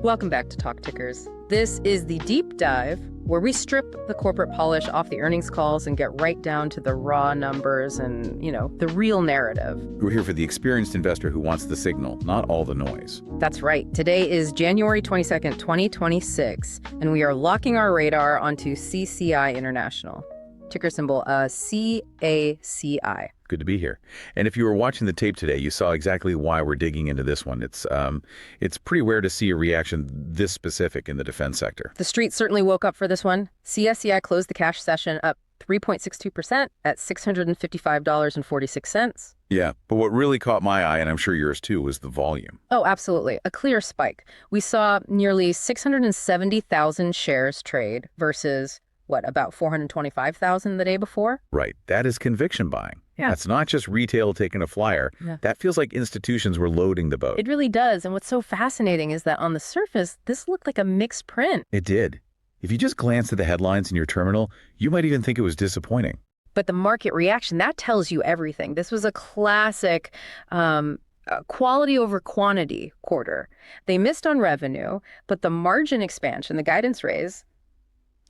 Welcome back to Talk Tickers. This is the deep dive where we strip the corporate polish off the earnings calls and get right down to the raw numbers and, the real narrative. We're here for the experienced investor who wants the signal, not all the noise. That's right. Today is January 22nd, 2026, and we are locking our radar onto CCI International. Ticker symbol CACI. Good to be here. And if you were watching the tape today, you saw exactly why we're digging into this one. It's pretty rare to see a reaction this specific in the defense sector. The street certainly woke up for this one. CSCI closed the cash session up 3.62% at $655.46. Yeah, but what really caught my eye, and I'm sure yours too, was the volume. Oh, absolutely. A clear spike. We saw nearly 670,000 shares trade versus, about 425,000 the day before? Right. That is conviction buying. Yeah. That's not just retail taking a flyer. Yeah. That feels like institutions were loading the boat. It really does. And what's so fascinating is that on the surface, this looked like a mixed print. It did. If you just glance at the headlines in your terminal, you might even think it was disappointing. But the market reaction, that tells you everything. This was a classic quality over quantity quarter. They missed on revenue, but the margin expansion, the guidance raise,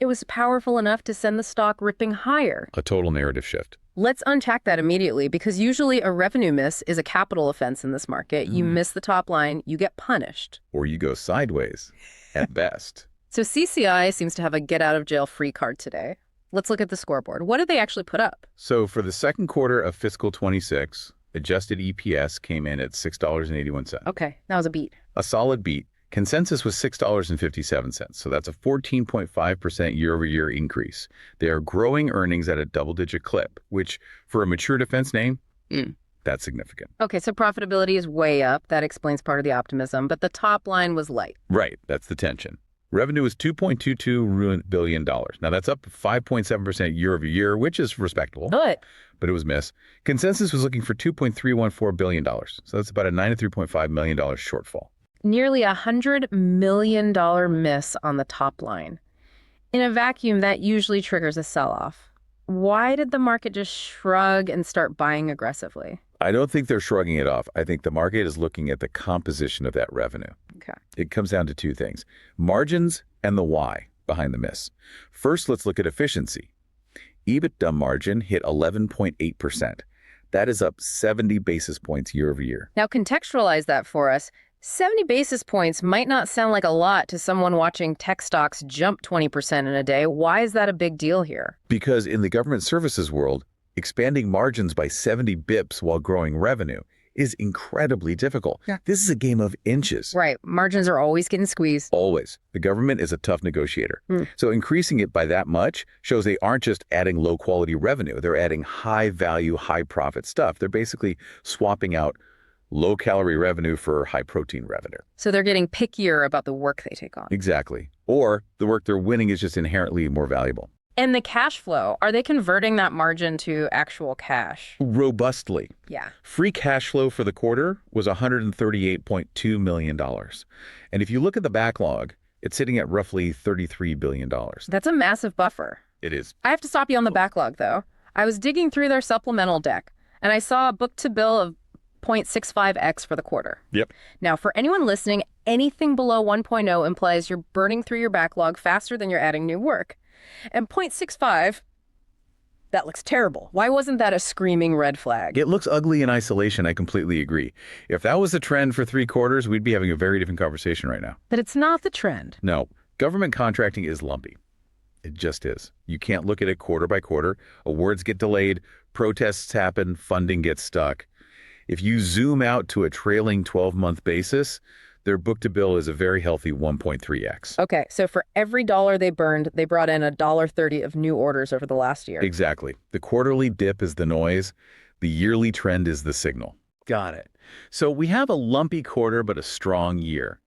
it was powerful enough to send the stock ripping higher. A total narrative shift. Let's unpack that immediately, because usually a revenue miss is a capital offense in this market. You miss the top line, you get punished. Or you go sideways, at best. So CCI seems to have a get-out-of-jail-free card today. Let's look at the scoreboard. What did they actually put up? So for the second quarter of fiscal 26, adjusted EPS came in at $6.81. Okay, that was a beat. A solid beat. Consensus was $6.57, so that's a 14.5% year-over-year increase. They are growing earnings at a double-digit clip, which, for a mature defense name, that's significant. Okay, so profitability is way up. That explains part of the optimism, but the top line was light. Right, that's the tension. Revenue is $2.22 billion. Now, that's up 5.7% year-over-year, which is respectable. But it was miss. Consensus was looking for $2.314 billion, so that's about a $93.5 million shortfall. Nearly $100 million miss on the top line. In a vacuum, that usually triggers a sell-off. Why did the market just shrug and start buying aggressively? I don't think they're shrugging it off. I think the market is looking at the composition of that revenue. Okay. It comes down to two things: margins and the why behind the miss. First, let's look at efficiency. EBITDA margin hit 11.8%. That is up 70 basis points year over year. Now contextualize that for us. 70 basis points might not sound like a lot to someone watching tech stocks jump 20% in a day. Why is that a big deal here? Because in the government services world, expanding margins by 70 bips while growing revenue is incredibly difficult. Yeah. This is a game of inches. Right. Margins are always getting squeezed. Always. The government is a tough negotiator. So increasing it by that much shows they aren't just adding low-quality revenue. They're adding high-value, high-profit stuff. They're basically swapping out low-calorie revenue for high-protein revenue. So they're getting pickier about the work they take on. Exactly. Or the work they're winning is just inherently more valuable. And the cash flow, are they converting that margin to actual cash? Robustly. Yeah. Free cash flow for the quarter was $138.2 million. And if you look at the backlog, it's sitting at roughly $33 billion. That's a massive buffer. It is. I have to stop you on the backlog, though. I was digging through their supplemental deck, and I saw a book-to-bill of 0.65x for the quarter. Yep. Now, for anyone listening, anything below 1.0 implies you're burning through your backlog faster than you're adding new work. And 0.65, that looks terrible. Why wasn't that a screaming red flag? It looks ugly in isolation. I completely agree. If that was the trend for 3 quarters, we'd be having a very different conversation right now. But it's not the trend. No. Government contracting is lumpy. It just is. You can't look at it quarter by quarter. Awards get delayed, protests happen, funding gets stuck. If you zoom out to a trailing 12-month basis, their book-to-bill is a very healthy 1.3x. Okay, so for every dollar they burned, they brought in $1.30 of new orders over the last year. Exactly. The quarterly dip is the noise. The yearly trend is the signal. Got it. So we have a lumpy quarter, but a strong year.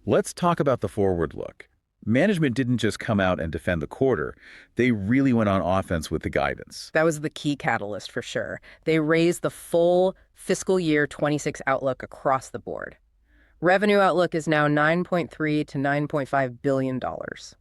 Let's talk about the forward look. Management didn't just come out and defend the quarter. They really went on offense with the guidance. That was the key catalyst for sure. They raised the full fiscal year 26 outlook across the board. Revenue outlook is now $9.3 to $9.5 billion.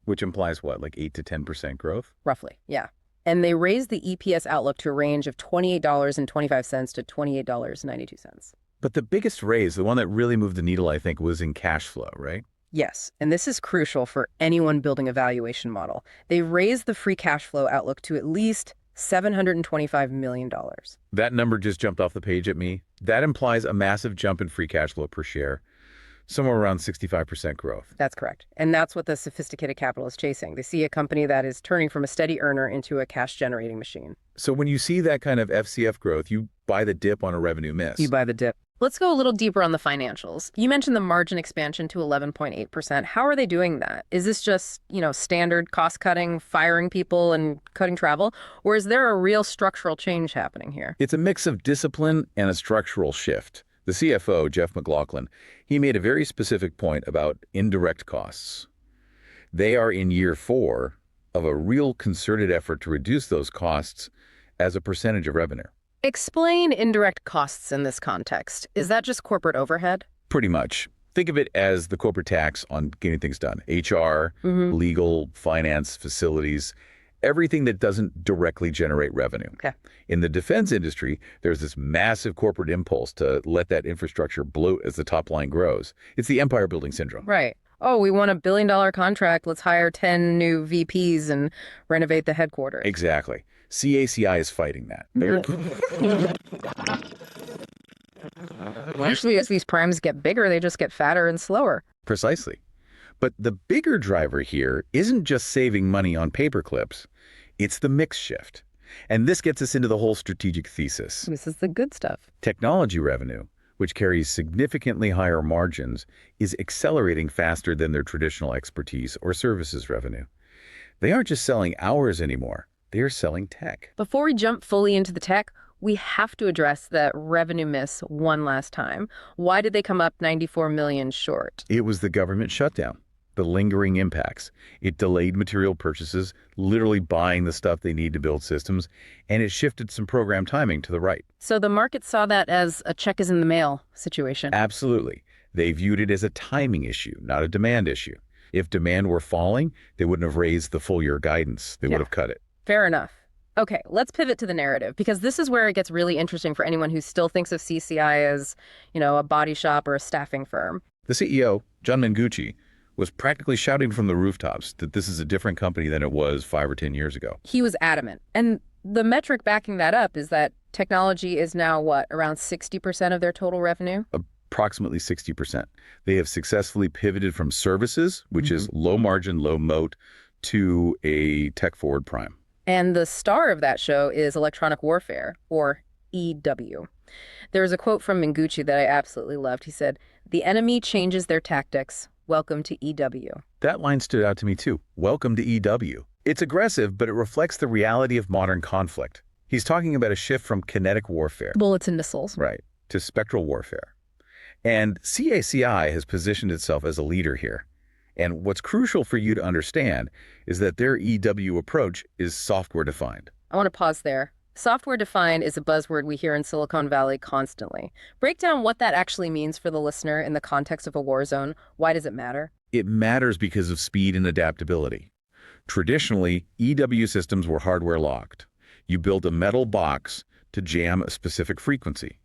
Which implies what, like 8 to 10% growth? Roughly, yeah. And they raised the EPS outlook to a range of $28.25 to $28.92. But the biggest raise, the one that really moved the needle, I think, was in cash flow, right? Yes, and this is crucial for anyone building a valuation model. They raised the free cash flow outlook to at least $725 million. That number just jumped off the page at me. That implies a massive jump in free cash flow per share, somewhere around 65% growth. That's correct. And that's what the sophisticated capital is chasing. They see a company that is turning from a steady earner into a cash-generating machine. So when you see that kind of FCF growth, you buy the dip on a revenue miss. You buy the dip. Let's go a little deeper on the financials. You mentioned the margin expansion to 11.8%. How are they doing that? Is this just, standard cost cutting, firing people and cutting travel? Or is there a real structural change happening here? It's a mix of discipline and a structural shift. The CFO, Jeff McLaughlin, he made a very specific point about indirect costs. They are in year 4 of a real concerted effort to reduce those costs as a percentage of revenue. Explain indirect costs in this context. Is that just corporate overhead? Pretty much. Think of it as the corporate tax on getting things done. HR, legal, finance, facilities, everything that doesn't directly generate revenue. Okay. In the defense industry, there's this massive corporate impulse to let that infrastructure bloat as the top line grows. It's the empire building syndrome. Right. Oh, we won a $1 billion contract. Let's hire 10 new VPs and renovate the headquarters. Exactly. CACI is fighting that. Actually, as these primes get bigger, they just get fatter and slower. Precisely. But the bigger driver here isn't just saving money on paper clips. It's the mix shift. And this gets us into the whole strategic thesis. This is the good stuff. Technology revenue, which carries significantly higher margins, is accelerating faster than their traditional expertise or services revenue. They aren't just selling hours anymore. They are selling tech. Before we jump fully into the tech, we have to address that revenue miss one last time. Why did they come up $94 million short? It was the government shutdown, the lingering impacts. It delayed material purchases, literally buying the stuff they need to build systems, and it shifted some program timing to the right. So the market saw that as a check is in the mail situation. Absolutely. They viewed it as a timing issue, not a demand issue. If demand were falling, they wouldn't have raised the full year guidance. They would have cut it. Fair enough. Okay, let's pivot to the narrative, because this is where it gets really interesting for anyone who still thinks of CCI as, a body shop or a staffing firm. The CEO, John Mengucci, was practically shouting from the rooftops that this is a different company than it was 5 or 10 years ago. He was adamant. And the metric backing that up is that technology is now, around 60% of their total revenue? Approximately 60%. They have successfully pivoted from services, which is low margin, low moat, to a tech-forward prime. And the star of that show is electronic warfare, or EW. There is a quote from Mengucci that I absolutely loved. He said, "The enemy changes their tactics. Welcome to EW." That line stood out to me too. Welcome to EW. It's aggressive, but it reflects the reality of modern conflict. He's talking about a shift from kinetic warfare. Bullets and missiles. Right. To spectral warfare. And CACI has positioned itself as a leader here. And what's crucial for you to understand is that their EW approach is software-defined. I want to pause there. Software-defined is a buzzword we hear in Silicon Valley constantly. Break down what that actually means for the listener in the context of a war zone. Why does it matter? It matters because of speed and adaptability. Traditionally, EW systems were hardware locked. You build a metal box to jam a specific frequency.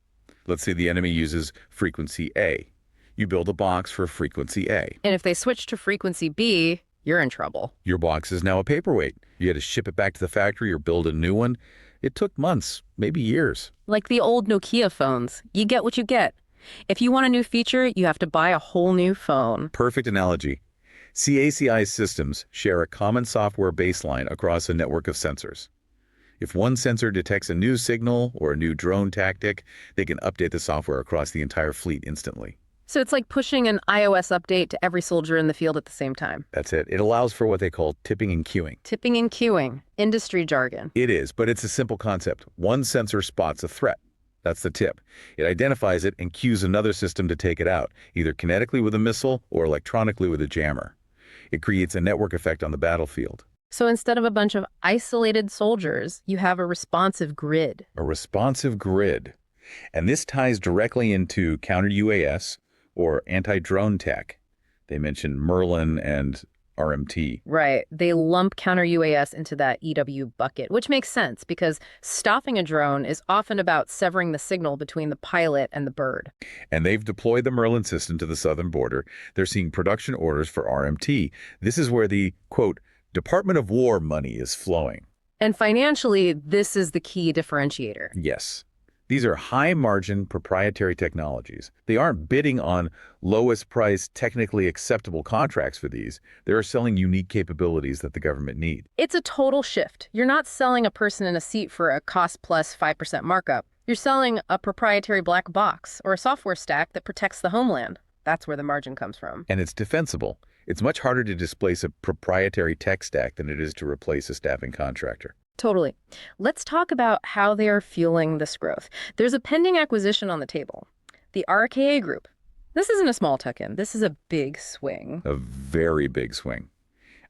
Let's say the enemy uses frequency A. You build a box for frequency A. And if they switch to frequency B, you're in trouble. Your box is now a paperweight. You had to ship it back to the factory or build a new one. It took months, maybe years. Like the old Nokia phones. You get what you get. If you want a new feature, you have to buy a whole new phone. Perfect analogy. CACI's systems share a common software baseline across a network of sensors. If one sensor detects a new signal or a new drone tactic, they can update the software across the entire fleet instantly. So it's like pushing an iOS update to every soldier in the field at the same time. That's it. It allows for what they call tipping and queuing. Tipping and queuing. Industry jargon. It is, but it's a simple concept. One sensor spots a threat. That's the tip. It identifies it and cues another system to take it out, either kinetically with a missile or electronically with a jammer. It creates a network effect on the battlefield. So instead of a bunch of isolated soldiers, you have a responsive grid. A responsive grid. And this ties directly into counter-UAS, or anti-drone tech. They mentioned Merlin and RMT. Right. They lump counter-UAS into that EW bucket, which makes sense because stopping a drone is often about severing the signal between the pilot and the bird. And they've deployed the Merlin system to the southern border. They're seeing production orders for RMT. This is where the, quote, Department of War money is flowing. And financially, this is the key differentiator. Yes. These are high-margin proprietary technologies. They aren't bidding on lowest-priced, technically acceptable contracts for these. They're selling unique capabilities that the government need. It's a total shift. You're not selling a person in a seat for a cost plus 5% markup. You're selling a proprietary black box or a software stack that protects the homeland. That's where the margin comes from. And it's defensible. It's much harder to displace a proprietary tech stack than it is to replace a staffing contractor. Totally. Let's talk about how they are fueling this growth. There's a pending acquisition on the table, the ARKA Group. This isn't a small tuck-in. This is a big swing. A very big swing.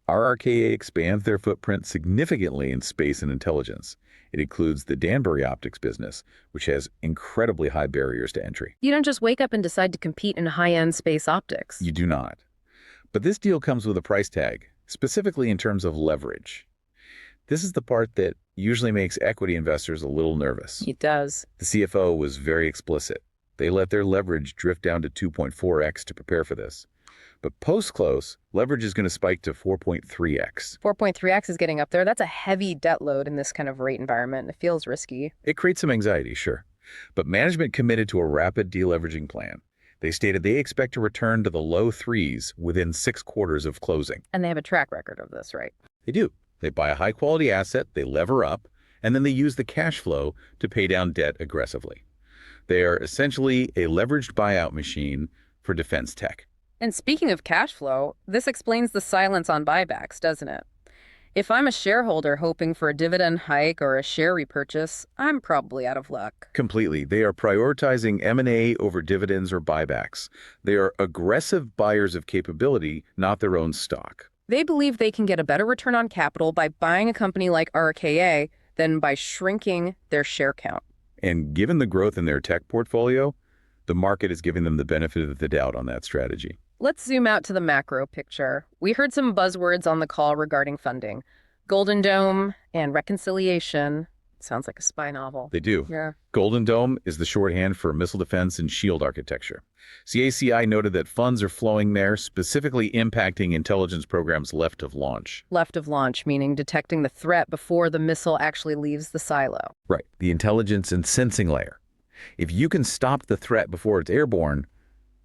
ARKA expands their footprint significantly in space and intelligence. It includes the Danbury Optics business, which has incredibly high barriers to entry. You don't just wake up and decide to compete in high-end space optics. You do not. But this deal comes with a price tag, specifically in terms of leverage. This is the part that usually makes equity investors a little nervous. It does. The CFO was very explicit. They let their leverage drift down to 2.4x to prepare for this. But post-close, leverage is going to spike to 4.3x. 4.3x is getting up there. That's a heavy debt load in this kind of rate environment. It feels risky. It creates some anxiety, sure. But management committed to a rapid deleveraging plan. They stated they expect to return to the low threes within 6 quarters of closing. And they have a track record of this, right? They do. They buy a high-quality asset, they lever up, and then they use the cash flow to pay down debt aggressively. They are essentially a leveraged buyout machine for defense tech. And speaking of cash flow, this explains the silence on buybacks, doesn't it? If I'm a shareholder hoping for a dividend hike or a share repurchase, I'm probably out of luck. Completely. They are prioritizing M&A over dividends or buybacks. They are aggressive buyers of capability, not their own stock. They believe they can get a better return on capital by buying a company like RKA than by shrinking their share count. And given the growth in their tech portfolio, the market is giving them the benefit of the doubt on that strategy. Let's zoom out to the macro picture. We heard some buzzwords on the call regarding funding. Golden Dome and reconciliation. Sounds like a spy novel. They do. Yeah. Golden Dome is the shorthand for missile defense and shield architecture. CACI noted that funds are flowing there, specifically impacting intelligence programs left of launch. Left of launch, meaning detecting the threat before the missile actually leaves the silo. Right. The intelligence and sensing layer. If you can stop the threat before it's airborne,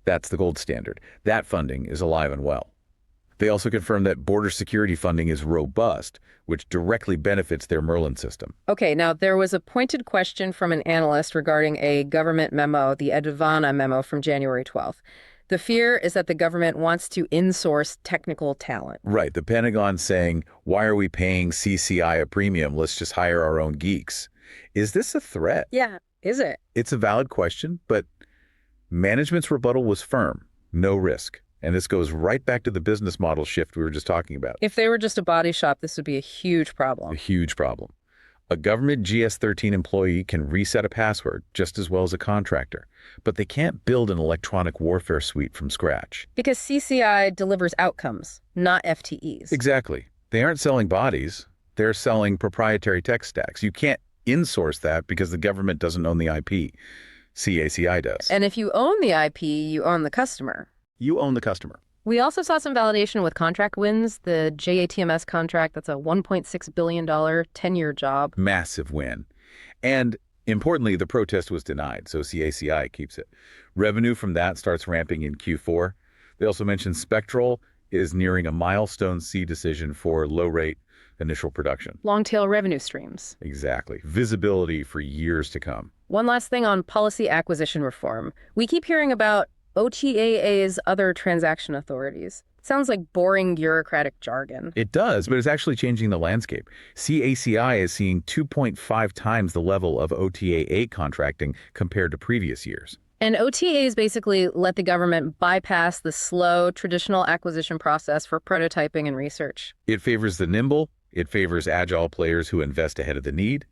that's the gold standard. That funding is alive and well. They also confirmed that border security funding is robust, which directly benefits their Merlin system. Okay, now there was a pointed question from an analyst regarding a government memo, the Advana memo from January 12th. The fear is that the government wants to insource technical talent. Right. The Pentagon saying, why are we paying CCI a premium? Let's just hire our own geeks. Is this a threat? Yeah, is it? It's a valid question, but management's rebuttal was firm. No risk. And this goes right back to the business model shift we were just talking about. If they were just a body shop, this would be a huge problem. A huge problem. A government GS-13 employee can reset a password just as well as a contractor, but they can't build an electronic warfare suite from scratch. Because CCI delivers outcomes, not FTEs. Exactly. They aren't selling bodies. They're selling proprietary tech stacks. You can't insource that because the government doesn't own the IP. CACI does. And if you own the IP, you own the customer. You own the customer. We also saw some validation with contract wins. The JATMS contract, that's a $1.6 billion 10-year job. Massive win. And importantly, the protest was denied, so CACI keeps it. Revenue from that starts ramping in Q4. They also mentioned Spectral is nearing a milestone C decision for low-rate initial production. Long-tail revenue streams. Exactly. Visibility for years to come. One last thing on policy acquisition reform. We keep hearing about OTAA's other transaction authorities. Sounds like boring bureaucratic jargon. It does, but it's actually changing the landscape. CACI is seeing 2.5 times the level of OTAA contracting compared to previous years. And OTAs basically let the government bypass the slow, traditional acquisition process for prototyping and research. It favors the nimble. It favors agile players who invest ahead of the need.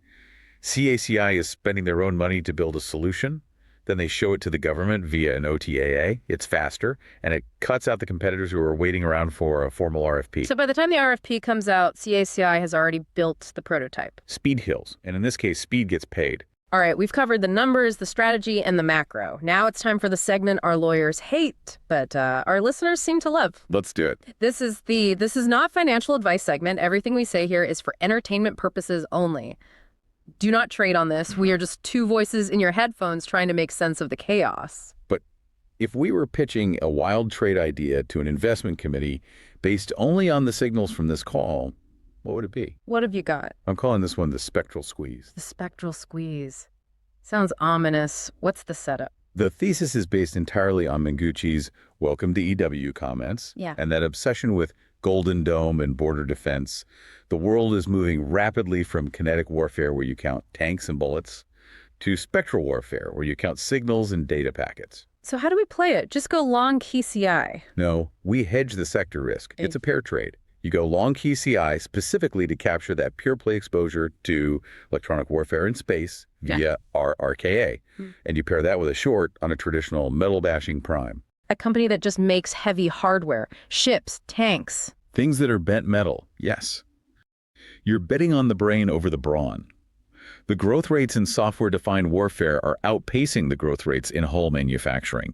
CACI is spending their own money to build a solution. Then they show it to the government via an OTAA. It's faster, and it cuts out the competitors who are waiting around for a formal RFP. So by the time the RFP comes out, CACI has already built the prototype. Speed kills, and in this case, speed gets paid. All right, we've covered the numbers, the strategy, and the macro. Now it's time for the segment our lawyers hate, but our listeners seem to love. Let's do it. This is not financial advice segment. Everything we say here is for entertainment purposes only. Do not trade on this. We are just two voices in your headphones trying to make sense of the chaos. But if we were pitching a wild trade idea to an investment committee based only on the signals from this call, what would it be? What have you got? I'm calling this one the spectral squeeze. The spectral squeeze. Sounds ominous. What's the setup? The thesis is based entirely on Mengucci's welcome to EW comments. Yeah. And that obsession with Golden Dome and border defense. The world is moving rapidly from kinetic warfare, where you count tanks and bullets, to spectral warfare, where you count signals and data packets. So how do we play it? Just go long KCI. No, we hedge the sector risk. It's a pair trade. You go long KCI specifically to capture that pure play exposure to electronic warfare in space via our RKA. And you pair that with a short on a traditional metal bashing prime. A company that just makes heavy hardware, ships, tanks. Things that are bent metal, yes. You're betting on the brain over the brawn. The growth rates in software-defined warfare are outpacing the growth rates in hull manufacturing.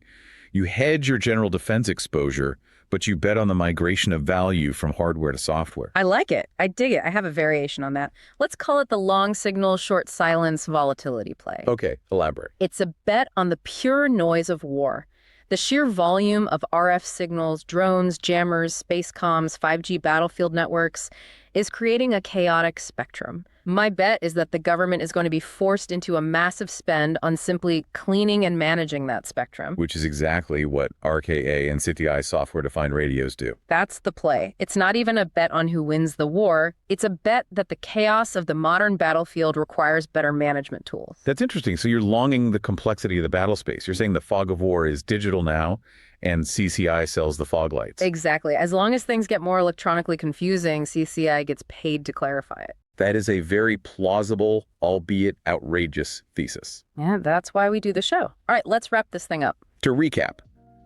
You hedge your general defense exposure, but you bet on the migration of value from hardware to software. I like it. I dig it. I have a variation on that. Let's call it the long signal, short silence volatility play. Okay, elaborate. It's a bet on the pure noise of war. The sheer volume of RF signals, drones, jammers, space comms, 5G battlefield networks is creating a chaotic spectrum. My bet is that the government is going to be forced into a massive spend on simply cleaning and managing that spectrum. Which is exactly what RKA and CTI software-defined radios do. That's the play. It's not even a bet on who wins the war. It's a bet that the chaos of the modern battlefield requires better management tools. That's interesting. So you're longing the complexity of the battle space. You're saying the fog of war is digital now, and CCI sells the fog lights. Exactly. As long as things get more electronically confusing, CCI gets paid to clarify it. That is a very plausible, albeit outrageous, thesis. Yeah, that's why we do the show. All right, let's wrap this thing up. To recap,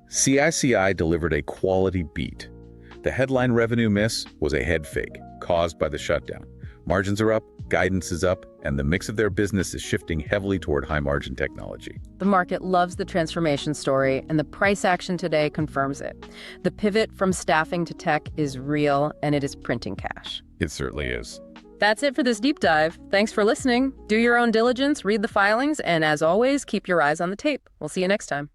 CICI delivered a quality beat. The headline revenue miss was a head fake caused by the shutdown. Margins are up, guidance is up, and the mix of their business is shifting heavily toward high-margin technology. The market loves the transformation story, and the price action today confirms it. The pivot from staffing to tech is real, and it is printing cash. It certainly is. That's it for this deep dive. Thanks for listening. Do your own diligence, read the filings, and as always, keep your eyes on the tape. We'll see you next time.